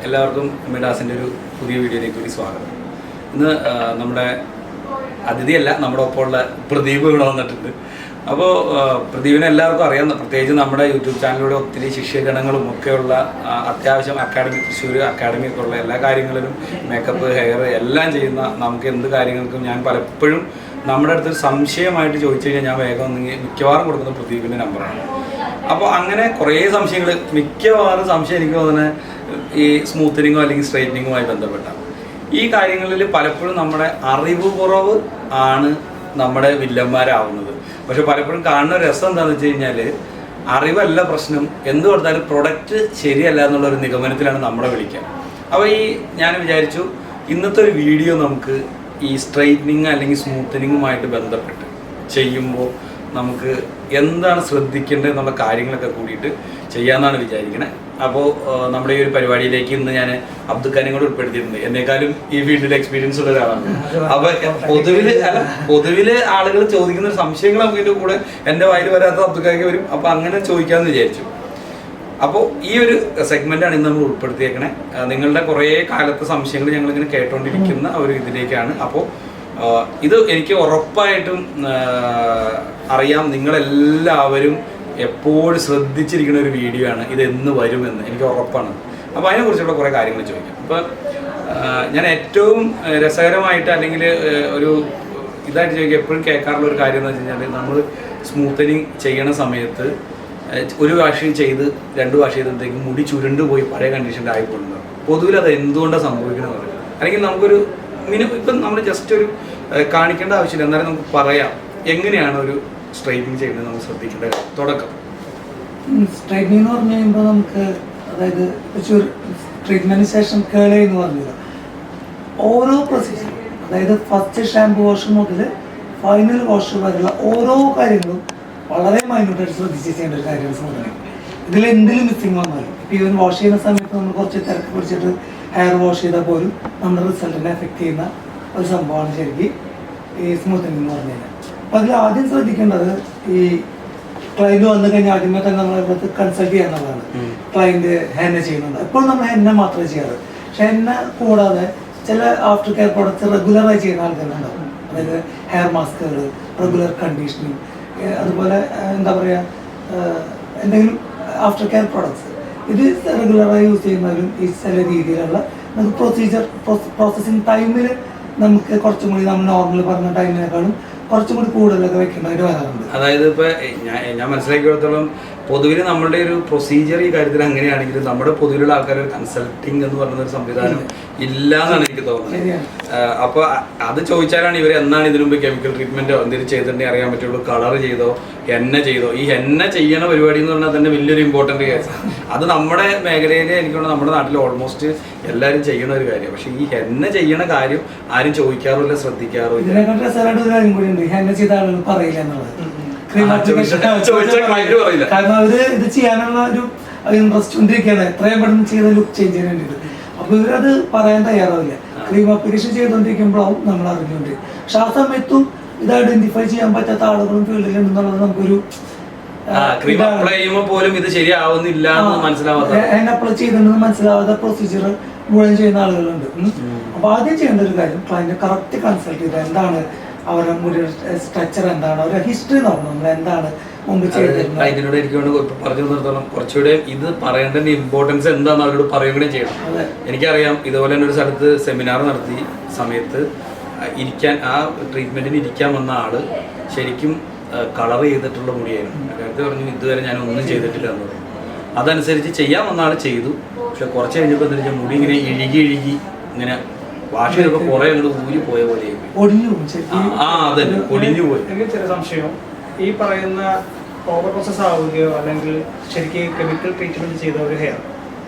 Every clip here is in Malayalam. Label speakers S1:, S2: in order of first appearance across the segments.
S1: എല്ലാവർക്കും മിഡാസിൻ്റെ ഒരു പുതിയ വീഡിയോയിലേക്ക് കൂടി സ്വാഗതം. ഇന്ന് നമ്മുടെ അതിഥിയല്ല, നമ്മുടെ ഒപ്പമുള്ള പ്രദീപ് ഇവിടെ വന്നിട്ടുണ്ട്. അപ്പോൾ പ്രദീപിനെ എല്ലാവർക്കും അറിയാം, പ്രത്യേകിച്ച് നമ്മുടെ യൂട്യൂബ് ചാനലിലൂടെ ഒത്തിരി ശിഷ്യഗണങ്ങളും ഒക്കെയുള്ള അത്യാവശ്യം അക്കാഡമി, തൃശ്ശൂർ അക്കാഡമി ഒക്കെ ഉള്ള എല്ലാ കാര്യങ്ങളിലും മേക്കപ്പ്, ഹെയർ എല്ലാം ചെയ്യുന്ന നമുക്ക് എന്ത് കാര്യങ്ങൾക്കും ഞാൻ പലപ്പോഴും നമ്മുടെ അടുത്തൊരു സംശയമായിട്ട് ചോദിച്ചു കഴിഞ്ഞാൽ ഞാൻ വേഗം മിക്കവാറും കൊടുക്കുന്ന പ്രദീപിൻ്റെ നമ്പറാണ്. അപ്പോൾ അങ്ങനെ കുറേ സംശയങ്ങൾ, മിക്കവാറും സംശയം എനിക്ക് തോന്നുന്നത് ഈ സ്മൂത്തനിങ്ങോ അല്ലെങ്കിൽ സ്ട്രൈറ്റനിങ്ങുമായി ബന്ധപ്പെട്ടാണ്. ഈ കാര്യങ്ങളിൽ പലപ്പോഴും നമ്മുടെ അറിവ് കുറവ് ആണ് നമ്മുടെ വില്ലന്മാരാവുന്നത്. പക്ഷെ പലപ്പോഴും കാണുന്ന രസം എന്താണെന്ന് വെച്ച് കഴിഞ്ഞാൽ അറിവല്ല പ്രശ്നം, എന്ത് കൊടുത്താലും പ്രൊഡക്റ്റ് ശരിയല്ല എന്നുള്ളൊരു നിഗമനത്തിലാണ് നമ്മളെ വിളിക്കുക. അപ്പോൾ ഞാൻ വിചാരിച്ചു ഇന്നത്തെ ഒരു വീഡിയോ നമുക്ക് ഈ സ്ട്രൈറ്റനിങ് അല്ലെങ്കിൽ സ്മൂത്തനിങ്ങുമായിട്ട് ബന്ധപ്പെട്ട് ചെയ്യുമ്പോൾ നമുക്ക് എന്താണ് ശ്രദ്ധിക്കേണ്ടത് എന്നുള്ള കാര്യങ്ങളൊക്കെ കൂടിയിട്ട് ചെയ്യാമെന്നാണ് വിചാരിക്കണേ. അപ്പോൾ നമ്മുടെ ഈ ഒരു പരിപാടിയിലേക്ക് ഇന്ന് ഞാൻ അബ്ദുഖാനെ കൂടെ ഉൾപ്പെടുത്തിയിട്ടുണ്ട്. എന്നെക്കാളും ഈ ഫീൽഡിൽ എക്സ്പീരിയൻസ് ഉള്ള ഒരാളാണ്. അപ്പോൾ പൊതുവിൽ ആളുകൾ ചോദിക്കുന്ന സംശയങ്ങൾ നമുക്ക് ഇതിൻ്റെ കൂടെ എൻ്റെ വായിൽ വരാത്ത അബ്ദുഖായ്ക്ക് വരും. അപ്പോൾ അങ്ങനെ ചോദിക്കാമെന്ന് വിചാരിച്ചു. അപ്പോൾ ഈ ഒരു സെഗ്മെൻ്റാണ് ഇന്ന് നമ്മൾ ഉൾപ്പെടുത്തിയേക്കണേ. നിങ്ങളുടെ കുറേ കാലത്തെ സംശയങ്ങൾ ഞങ്ങളിങ്ങനെ കേട്ടോണ്ടിരിക്കുന്ന ഒരു ഇതിലേക്കാണ്. അപ്പോൾ ഇത് എനിക്ക് ഉറപ്പായിട്ടും അറിയാം, നിങ്ങളെല്ലാവരും എപ്പോഴും ശ്രദ്ധിച്ചിരിക്കുന്ന ഒരു വീഡിയോ ആണ്. ഇത് എന്ന് വരുമെന്ന് എനിക്ക് ഉറപ്പാണ്. അപ്പോൾ അതിനെക്കുറിച്ചുള്ള കുറേ കാര്യങ്ങൾ ചോദിക്കാം. അപ്പോൾ ഞാൻ ഏറ്റവും രസകരമായിട്ട് അല്ലെങ്കിൽ ഒരു ഇതായിട്ട് ചോദിക്കുക എപ്പോഴും കേൾക്കാറുള്ള ഒരു കാര്യം എന്ന് വെച്ച് കഴിഞ്ഞാൽ, നമ്മൾ സ്മൂത്തനിങ് ചെയ്യണ സമയത്ത് ഒരു വാഷ് ചെയ്ത് 2 വാഷ് ചെയ്തപ്പോഴത്തേക്കും മുടി ചുരുണ്ട് പോയി പഴയ കണ്ടീഷനിൽ ആയിക്കൊണ്ടു. പൊതുവിൽ അത് എന്തുകൊണ്ടാണ് സംഭവിക്കുന്നത് പറയുന്നത്, അല്ലെങ്കിൽ നമുക്കൊരു ഇപ്പം നമ്മൾ ജസ്റ്റ് ഒരു കാണിക്കേണ്ട ആവശ്യമില്ല, എന്നാലും നമുക്ക് പറയാം എങ്ങനെയാണ് ഒരു സ്ട്രൈറ്റനിങ് ചെയ്യുന്നത് നമ്മൾ ശ്രദ്ധിക്കേണ്ട തുടക്കം.
S2: സ്ട്രൈറ്റനിങ് എന്ന് പറഞ്ഞു കഴിയുമ്പോൾ നമുക്ക്, അതായത് ട്രീറ്റ്മെന്റിന് ശേഷം കേള എന്ന് പറഞ്ഞത് ഓരോ പ്രൊസീജിയർ, അതായത് ഫസ്റ്റ് ഷാമ്പു വാഷ് മുതൽ ഫൈനൽ വാഷ് വരെയുള്ള ഓരോ കാര്യങ്ങളും വളരെ മൈന്യൂട്ടായിട്ട് ശ്രദ്ധിച്ച് ചെയ്യേണ്ട ഒരു കാര്യമാണ് സ്മൂത്തനിങ്. ഇതിൽ എന്തെങ്കിലും മിസ്സിങ് വന്നാലും ഇപ്പോൾ ഈവൻ വാഷ് ചെയ്യുന്ന സമയത്ത് നമ്മൾ കുറച്ച് തിരക്ക് പിടിച്ചിട്ട് ഹെയർ വാഷ് ചെയ്താൽ പോലും നമ്മുടെ റിസൾട്ടിനെ എഫക്റ്റ് ചെയ്യുന്ന ഒരു സംഭവമാണ് ശരിക്കും ഈ സ്മൂത്തനിങ് എന്ന് പറഞ്ഞു കഴിഞ്ഞാൽ. അപ്പോൾ അതിൽ ആദ്യം ശ്രദ്ധിക്കേണ്ടത്, ഈ ക്ലയൻറ്റ് വന്നു കഴിഞ്ഞാൽ ആദ്യമേ തന്നെ നമ്മൾ ഇവിടുത്തെ കൺസൾട്ട് ചെയ്യാന്നുള്ളതാണ്. ക്ലയൻറ്റ് ഹെന്ന ചെയ്യുന്നുണ്ട്. എപ്പോഴും നമ്മൾ ഹെന്ന മാത്രമേ ചെയ്യാറ്. പക്ഷെ ഹെന്ന കൂടാതെ ചില ആഫ്റ്റർ കെയർ പ്രോഡക്റ്റ്സ് റെഗുലറായി ചെയ്യുന്ന ആൾക്കാരുണ്ടാവും. അതായത് ഹെയർ മാസ്കുകൾ, റെഗുലർ കണ്ടീഷനിങ്, അതുപോലെ എന്താ പറയുക, എന്തെങ്കിലും ആഫ്റ്റർ കെയർ പ്രോഡക്ട്സ് ഇത് റെഗുലറായി യൂസ് ചെയ്യുന്നവരും ഈ ചില രീതിയിലുള്ള നമുക്ക് പ്രോസസ്സിങ് ടൈമിൽ നമുക്ക് കുറച്ചും കൂടി നമ്മൾ നോർമൽ പറഞ്ഞ ടൈമിനേക്കാളും കുറച്ചും കൂടി കൂടുതലൊക്കെ വെക്കേണ്ടതായിട്ട് വരാറുണ്ട്.
S1: അതായത് ഇപ്പോൾ ഞാൻ മനസ്സിലാക്കിയിടത്തോളം പൊതുവിൽ നമ്മളുടെ ഒരു പ്രൊസീജിയർ ഈ കാര്യത്തിൽ അങ്ങനെയാണെങ്കിലും നമ്മുടെ പൊതുവിലുള്ള ആൾക്കാർ ഒരു കൺസൾട്ടിങ് എന്ന് പറയുന്ന ഒരു സംവിധാനം ഇല്ല എന്നാണ് എനിക്ക് തോന്നുന്നത്. അപ്പോൾ അത് ചോദിച്ചാലാണ് ഇവർ എന്നാണ് ഇതിനു മുമ്പ് കെമിക്കൽ ട്രീറ്റ്മെന്റോ എന്തെങ്കിലും ചെയ്തിട്ടുണ്ടെങ്കിൽ അറിയാൻ പറ്റുള്ളൂ. കളർ ചെയ്തോ ഹെന്ന ചെയ്തോ. ഈ ഹെന്ന ചെയ്യണ പരിപാടി എന്ന് പറഞ്ഞാൽ തന്നെ വലിയൊരു ഇമ്പോർട്ടൻറ്റ് കേസാണ്. അത് നമ്മുടെ മേഖലയിൽ എനിക്കുള്ള നമ്മുടെ നാട്ടിൽ ഓൾമോസ്റ്റ് എല്ലാവരും ചെയ്യണ ഒരു കാര്യം. പക്ഷെ ഈ ഹെന്ന ചെയ്യണ കാര്യം ആരും ചോദിക്കാറില്ല, ശ്രദ്ധിക്കാറില്ല.
S2: കാരണം അവര് ഇത് ചെയ്യാനുള്ള ഒരു ഇൻട്രസ്റ്റ് കൊണ്ടിരിക്കുകയാണ്, എത്രയും പെട്ടെന്ന് ചെയ്ത ലുക്ക് ചേഞ്ച് ചെയ്യാൻ വേണ്ടിയിട്ട്. അപ്പൊ ഇവരത് പറയാൻ തയ്യാറാവില്ല. ക്രീം അപ്ലിക്കേഷൻ ചെയ്തുകൊണ്ടിരിക്കുമ്പോഴാവും നമ്മൾ അറിഞ്ഞുകൊണ്ട്. പക്ഷെ ആ സമയത്തും ഇത് ഐഡന്റിഫൈ ചെയ്യാൻ പറ്റാത്ത ആളുകളും ഫീൽഡിലുണ്ടെന്നുള്ളത് നമുക്കൊരു അപ്ലൈ ചെയ്തെന്ന് മനസ്സിലാവാത്ത പ്രൊസീജിയർ മുഴുവൻ ചെയ്യുന്ന ആളുകളുണ്ട്. അപ്പൊ ആദ്യം ചെയ്യേണ്ട ഒരു കാര്യം, ക്ലയന്റ് കറക്റ്റ് കൺസൾട്ട് ചെയ്ത് എന്താണ് അവരുടെ മുടിയുടെ സ്ട്രക്ചർ, എന്താണ് അവരുടെ ഹിസ്റ്ററി നോക്കണം. നമ്മൾ എന്താണ് മുമ്പ് ചെയ്തിരുന്നത്.
S1: ഇതിനോട് എനിക്ക് പറഞ്ഞു നിർത്തോളം കുറച്ചുകൂടെ ഇത് പറയേണ്ട ഇമ്പോർട്ടൻസ് എന്താണെന്ന് അവരോട് പറയുകയും ചെയ്യണം. എനിക്കറിയാം, ഇതുപോലെ തന്നെ ഒരു സ്ഥലത്ത് സെമിനാർ നടത്തി സമയത്ത് ആ ട്രീറ്റ്മെന്റിന് ഇരിക്കാൻ വന്ന ആള് ശരിക്കും കളർ ചെയ്തിട്ടുള്ള മുടിയായിരുന്നു. നേരത്തെ പറഞ്ഞു ഇതുവരെ ഞാൻ ഒന്നും ചെയ്തിട്ടില്ല എന്ന് പറഞ്ഞു. അതനുസരിച്ച് ചെയ്യാൻ വന്ന ആൾ ചെയ്തു. പക്ഷെ കുറച്ച് കഴിഞ്ഞപ്പോൾ എന്താ വെച്ചാൽ മുടി ഇങ്ങനെ ഇഴുകി ഇങ്ങനെ വാഷ് ചെയ്തപ്പോൾ കുറെ അങ്ങോട്ട് ഊരി പോയ പോലെ ഒടിഞ്ഞു പോയി.
S3: എനിക്ക് ചെറിയ സംശയം, ഈ പറയുന്ന ഓവർ പ്രോസസ് ആവുകയോ അല്ലെങ്കിൽ ശരിക്കും കെമിക്കൽ ട്രീറ്റ്മെന്റ് ചെയ്ത ഒരു ഹെയർ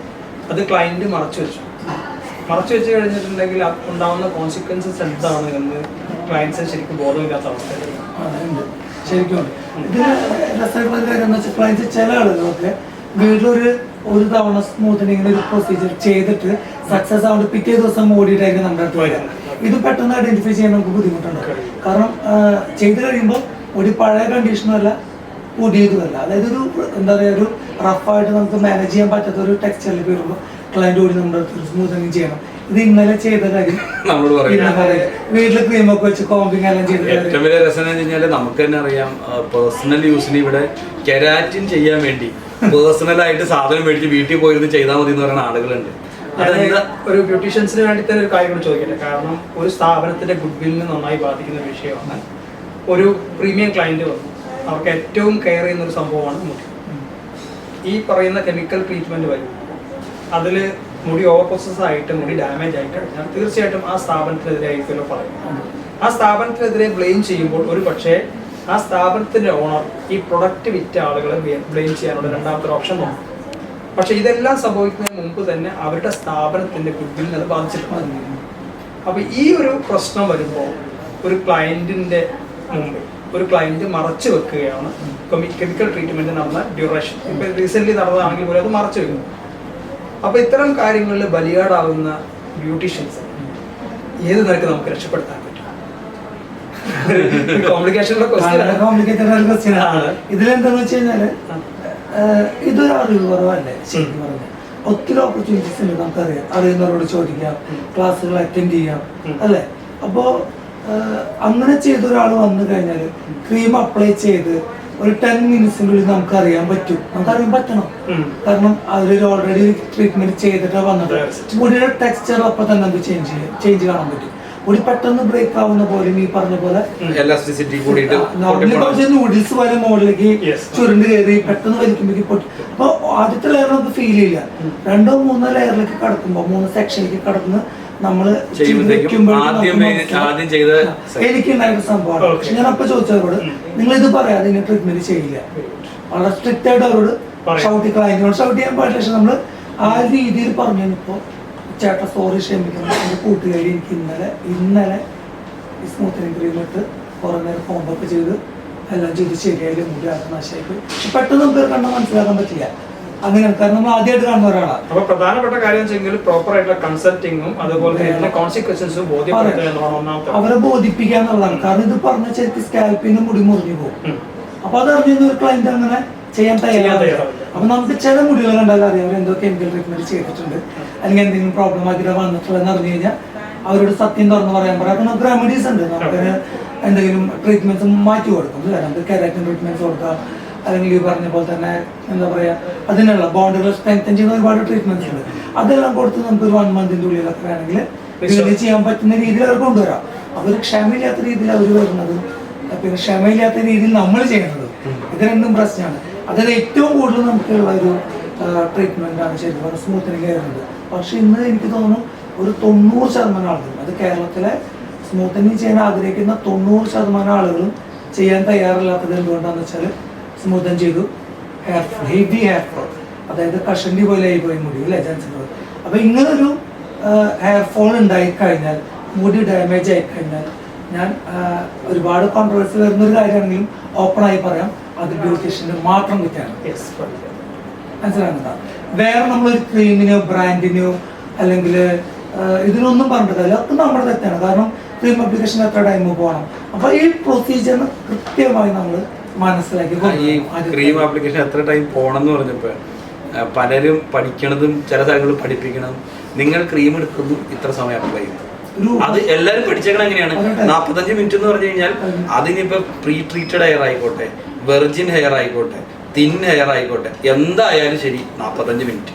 S3: അത് ക്ലയന്റ് മറച്ചു വെച്ച് കഴിഞ്ഞിട്ടുണ്ടെങ്കിൽ ഉണ്ടാവുന്ന കോൺസിക്വൻസസ് എന്താണ് എന്ന് ക്ലയൻസിന് ശരിക്കും ബോധമില്ലാത്ത അവസ്ഥ.
S2: ശരിക്കും ഇതിന് രസമായിട്ടുള്ള കാര്യം എന്ന് വെച്ചാൽ, ക്ലയൻസ് ചില ആളുകളൊക്കെ ഒരു തവണ സ്മൂത്തനിങ്ങിന് ഒരു പ്രൊസീജിയർ ചെയ്തിട്ട് സക്സസ് ആവുന്നത് പിറ്റേ ദിവസം ഓടിയിട്ടായിരിക്കും നമ്മുടെ അടുത്ത് വരാം. ഇത് പെട്ടെന്ന് ഐഡന്റിഫൈ ചെയ്യാൻ നമുക്ക് ബുദ്ധിമുട്ടുണ്ട്. കാരണം ചെയ്ത് കഴിയുമ്പോൾ ഒരു പഴയ കണ്ടീഷനും അല്ല, പുതിയതുമല്ല. അതായത് ഒരു എന്താ പറയുക, ഒരു റഫായിട്ട് നമുക്ക് മാനേജ് ചെയ്യാൻ പറ്റാത്ത ഒരു ടെക്സ്ചറിലേക്ക് വരുമ്പോൾ ക്ലയന്റ് ഓടി നമ്മുടെ അടുത്ത് സ്മൂത്തനിങ് ചെയ്യണം, ഇത് ഇന്നലെ ചെയ്ത കാര്യം
S1: നമ്മളോട് പറയും.
S2: വീട്ടില് ക്രീമൊക്കെ വെച്ച് കോമ്പിങ് എല്ലാം ചെയ്ത
S1: ഏറ്റവും വലിയ രസം എന്ന് വെച്ചാൽ നമുക്ക് തന്നെ അറിയാം, പേഴ്സണൽ യൂസിന് ഇവിടെ കെരാറ്റിൻ ചെയ്യാൻ വേണ്ടി പേഴ്സണലായിട്ട് സാധനം മേടിച്ച് വീട്ടിൽ പോയിരുന്ന് ചെയ്താൽ മതി എന്ന് പറയുന്ന ആളുകളുണ്ട്.
S3: ഒരു ബ്യൂട്ടീഷ്യൻസിന് വേണ്ടി തന്നെ ഒരു കാര്യം കൂടി ചോദിക്കട്ടെ. കാരണം ഒരു സ്ഥാപനത്തിന്റെ ഗുഡ് വില്ലിനെ നന്നായി ബാധിക്കുന്ന ഒരു വിഷയമാണ്. ഒരു പ്രീമിയം ക്ലയന്റ് വന്നു, അവർക്ക് ഏറ്റവും കെയർ ചെയ്യുന്ന ഒരു സംഭവമാണ് മുടി. ഈ പറയുന്ന കെമിക്കൽ ട്രീറ്റ്മെന്റ് വരും, അതിൽ മുടി ഓവർ പ്രോസസ് ആയിട്ട് മുടി ഡാമേജ് ആയി കഴിഞ്ഞാൽ തീർച്ചയായിട്ടും ആ സ്ഥാപനത്തിനെതിരെ ആയിരിക്കുമല്ലോ പറയും. ആ സ്ഥാപനത്തിനെതിരെ ബ്ലെയിം ചെയ്യുമ്പോൾ ഒരു പക്ഷേ ആ സ്ഥാപനത്തിന്റെ ഓണർ ഈ പ്രൊഡക്റ്റ് വിറ്റ ആളുകളെ ബ്ലെയിം ചെയ്യാനുള്ള രണ്ടാമത്തെ ഓപ്ഷൻ നോക്കും. പക്ഷെ ഇതെല്ലാം സംഭവിക്കുന്നതിന് മുമ്പ് തന്നെ അവരുടെ സ്ഥാപനത്തിന്റെ ഗുഡ്വില്ലിനെ അത് ബാധിച്ചിട്ടുണ്ട്. അപ്പൊ ഈ ഒരു പ്രശ്നം വരുമ്പോൾ ഒരു ക്ലയന്റിന്റെ മുമ്പ് ഒരു ക്ലയന്റ് മറച്ചു വെക്കുകയാണ് കെമിക്കൽ ട്രീറ്റ്മെന്റ് നടന്ന ഡ്യൂറേഷൻ. ഇപ്പൊ റീസെന്റ് നടന്നതാണെങ്കിൽ പോലും അത് മറച്ചു വെക്കുന്നു. അപ്പൊ ഇത്തരം കാര്യങ്ങളിൽ ബലിയാടാവുന്ന ബ്യൂട്ടീഷ്യൻസ് ഏത് നിരക്ക് നമുക്ക് രക്ഷപ്പെടുത്താൻ പറ്റും?
S2: കോംപ്ലിക്കേറ്റഡ് ആണ്. ഇതിലെന്താന്ന് വെച്ച് കഴിഞ്ഞാല് ഇതൊരു അറിവ് കുറവല്ലേ ശരിക്കും പറഞ്ഞാൽ. ഒത്തിരി ഓപ്പർച്യൂണിറ്റീസ് ഉണ്ട്, നമുക്കറിയാം. അറിയുന്നവരോട് ചോദിക്കാം, ക്ലാസ്സുകൾ അറ്റൻഡ് ചെയ്യാം, അല്ലേ? അപ്പോ അങ്ങനെ ചെയ്ത ഒരാൾ വന്നു കഴിഞ്ഞാൽ ക്രീം അപ്ലൈ ചെയ്ത് ഒരു 10 മിനിറ്റ്സിനുള്ളിൽ നമുക്കറിയാൻ പറ്റും, നമുക്കറിയാൻ പറ്റണം. കാരണം അവർ ഓൾറെഡി ട്രീറ്റ്മെന്റ് ചെയ്തിട്ട് വന്നത് മുടിയുടെ ടെക്സ്ചർ അപ്പൊ തന്നെ നമുക്ക് ചേഞ്ച് കാണാൻ പറ്റും. മുടി പെട്ടെന്ന് ബ്രേക്ക് ആവുന്ന പോലെ ഈ പറഞ്ഞ പോലെ നൂഡിൽസ് പോലെ മുകളിലേക്ക് ചുരുണ്ട് കയറി പെട്ടെന്ന് വലിക്കുമ്പോഴേക്ക് പൊട്ടി. അപ്പൊ ആദ്യത്തെ ലെയർ നമുക്ക് ഫീൽ ചെയ്യില്ല. 2 or 3 ലെയറിലേക്ക് കടക്കുമ്പോൾ 3 സെക്ഷനിലേക്ക് കടന്ന് നമ്മള് എനിക്കുണ്ടായിരുന്ന സംഭവമാണ്. പക്ഷെ ഞാൻ അപ്പൊ ചോദിച്ചവരോട്, നിങ്ങൾ ഇത് പറയാതെ ഇതിന് ട്രീറ്റ്മെന്റ് ചെയ്യില്ല, വളരെ സ്ട്രിക്റ്റ് ആയിട്ട് അവരോട് ക്ലയന്റിനോട് ഷൗട്ട് ചെയ്യാൻ പാടില്ല. പക്ഷെ നമ്മള് ആ രീതിയിൽ പറഞ്ഞു കഴിഞ്ഞപ്പോ ചേട്ടാ സോറി ക്ഷമിക്കണം, എന്റെ കൂട്ടുകാരി എനിക്ക് ഇന്നലെ ഈ സ്മൂത്തനിങ് ക്രീം ഇട്ട് കുറെ നേരം ഹോംവർക്ക് ചെയ്ത് എല്ലാം ചെയ്ത് ശരിയായാലും മുടി ആർക്കും നാശമായിപ്പോയി. പക്ഷെ പെട്ടെന്ന് നമുക്ക് കണ്ടാൽ മനസ്സിലാക്കാൻ പറ്റില്ല. അങ്ങനെയാണ്, കാരണം നമ്മൾ ആദ്യമായിട്ട് കാണുന്ന ഒരാളാണ്.
S3: അപ്പൊ പ്രധാനപ്പെട്ട കാര്യം വെച്ചെങ്കിൽ പ്രോപ്പർ ആയിട്ടുള്ള കൺസൾട്ടിങ്ങും അതുപോലെ കോൺസിക്വൻസും
S2: അവരെ ബോധിപ്പിക്കുക എന്നുള്ളതാണ്. കാരണം ഇത് പറഞ്ഞ ശരിക്കും സ്കാൽപ്പിന് മുടി മുറിഞ്ഞു പോകും. അപ്പൊ അത് അറിഞ്ഞ ഒരു ക്ലയന്റ് അങ്ങനെ ചെയ്യാൻ തയ്യാറാവില്ല. അപ്പൊ നമുക്ക് ചില മുടികൾ കണ്ടാലും അറിയാം അവർ എന്തോ കെമിക്കൽ ട്രീറ്റ്മെന്റ് ചെയ്തിട്ടുണ്ട്, അല്ലെങ്കിൽ എന്തെങ്കിലും പ്രോബ്ലം ആക്കി വന്നിട്ടുള്ളതെന്ന് അറിഞ്ഞു കഴിഞ്ഞാൽ അവരോട് സത്യം തുറന്ന് പറയാൻ പറയാം. അപ്പൊ നമുക്ക് റെമഡീസ് ഉണ്ട്, നമുക്ക് എന്തെങ്കിലും ട്രീറ്റ്മെന്റ്സ് മാറ്റി കൊടുക്കും, അല്ലെ? നമുക്ക് കെരാറ്റിൻ ട്രീറ്റ്മെന്റ്സ് കൊടുക്കാം, അല്ലെങ്കിൽ ഈ പറഞ്ഞ പോലെ തന്നെ എന്താ പറയാ അതിനുള്ള ബോണ്ടുകൾ സ്ട്രെങ്തൻ ചെയ്യുന്ന ഒരുപാട് ട്രീറ്റ്മെന്റ്സ് ഉണ്ട്. അതെല്ലാം കൊടുത്ത് നമുക്ക് ഒരു 1 monthന്റെ ഉള്ളിലൊക്കെ വേണമെങ്കിൽ ജോലി ചെയ്യാൻ പറ്റുന്ന രീതിയിൽ അവർ കൊണ്ടുവരാം. അവർ ക്ഷമയില്ലാത്ത രീതിയിൽ അവർ വരുന്നതും പിന്നെ ക്ഷമയില്ലാത്ത രീതിയിൽ നമ്മൾ ചെയ്യുന്നതും ഇത് രണ്ടും പ്രശ്നമാണ്. അതിൽ ഏറ്റവും കൂടുതൽ നമുക്കുള്ള ഒരു ട്രീറ്റ്മെന്റ് ആണ് ശരിക്കും പറഞ്ഞാൽ സ്മൂത്തനിങ് ചെയ്യുന്നത്. പക്ഷെ ഇന്ന് എനിക്ക് തോന്നുന്നു ഒരു 90% ആളുകൾ, അത് കേരളത്തിലെ സ്മൂത്തനിങ് ചെയ്യാൻ ആഗ്രഹിക്കുന്ന 90% ആളുകളും ചെയ്യാൻ തയ്യാറില്ലാത്തത് എന്തുകൊണ്ടാണെന്ന് വെച്ചാൽ സ്മൂത്തൻ ചെയ്തു ഹെവി ഹെയർ ഫോൾ, അതായത് കഷണ്ടി പോലെ ആയി പോയി മുടി, അല്ലേ? ജെൻസിന്. അപ്പൊ ഇങ്ങനൊരു ഹെയർ ഫോൾ ഉണ്ടായി കഴിഞ്ഞാൽ, മുടി ഡാമേജ് ആയി കഴിഞ്ഞാൽ, ഞാൻ ഒരുപാട് കോൺട്രവേഴ്സി വരുന്ന ഒരു കാര്യമാണെങ്കിലും ഓപ്പണായി പറയാം, അത് ബ്യൂട്ടീഷ്യന്റെ മാത്രം കുറ്റാണ്. മനസ്സിലാകുന്നതാ. വേറെ നമ്മളൊരു ക്രീമിനോ ബ്രാൻഡിനോ അല്ലെങ്കിൽ ഇതിനൊന്നും പറഞ്ഞിട്ടില്ല, ഒക്കെ നമ്മുടെ തെറ്റാണ്. കാരണം ക്രീം അപ്ലിക്കേഷൻ എത്ര ടൈം പോകണം. അപ്പൊ ഈ പ്രൊസീജിയർ കൃത്യമായി നമ്മൾ മനസ്സിലാക്കി.
S1: ഈ ക്രീം ആപ്ലിക്കേഷൻ എത്ര ടൈം പോകണം എന്ന് പറഞ്ഞപ്പോ പലരും പഠിക്കണതും ചില സ്ഥലങ്ങളിൽ പഠിപ്പിക്കണം. നിങ്ങൾ ക്രീം എടുക്കുന്നു ഇത്ര സമയം അപ്ലൈ ചെയ്യുന്നു, അത് എല്ലാവരും പഠിച്ചേക്കണം. എങ്ങനെയാണ് 45 മിനിറ്റ് എന്ന് പറഞ്ഞു കഴിഞ്ഞാൽ അതിനിപ്പോ പ്രീ ട്രീറ്റഡ് ഹെയർ ആയിക്കോട്ടെ, വെർജിൻ ഹെയർ ആയിക്കോട്ടെ, തിൻ ഹെയർ ആയിക്കോട്ടെ, എന്തായാലും ശരി 45 മിനിറ്റ്.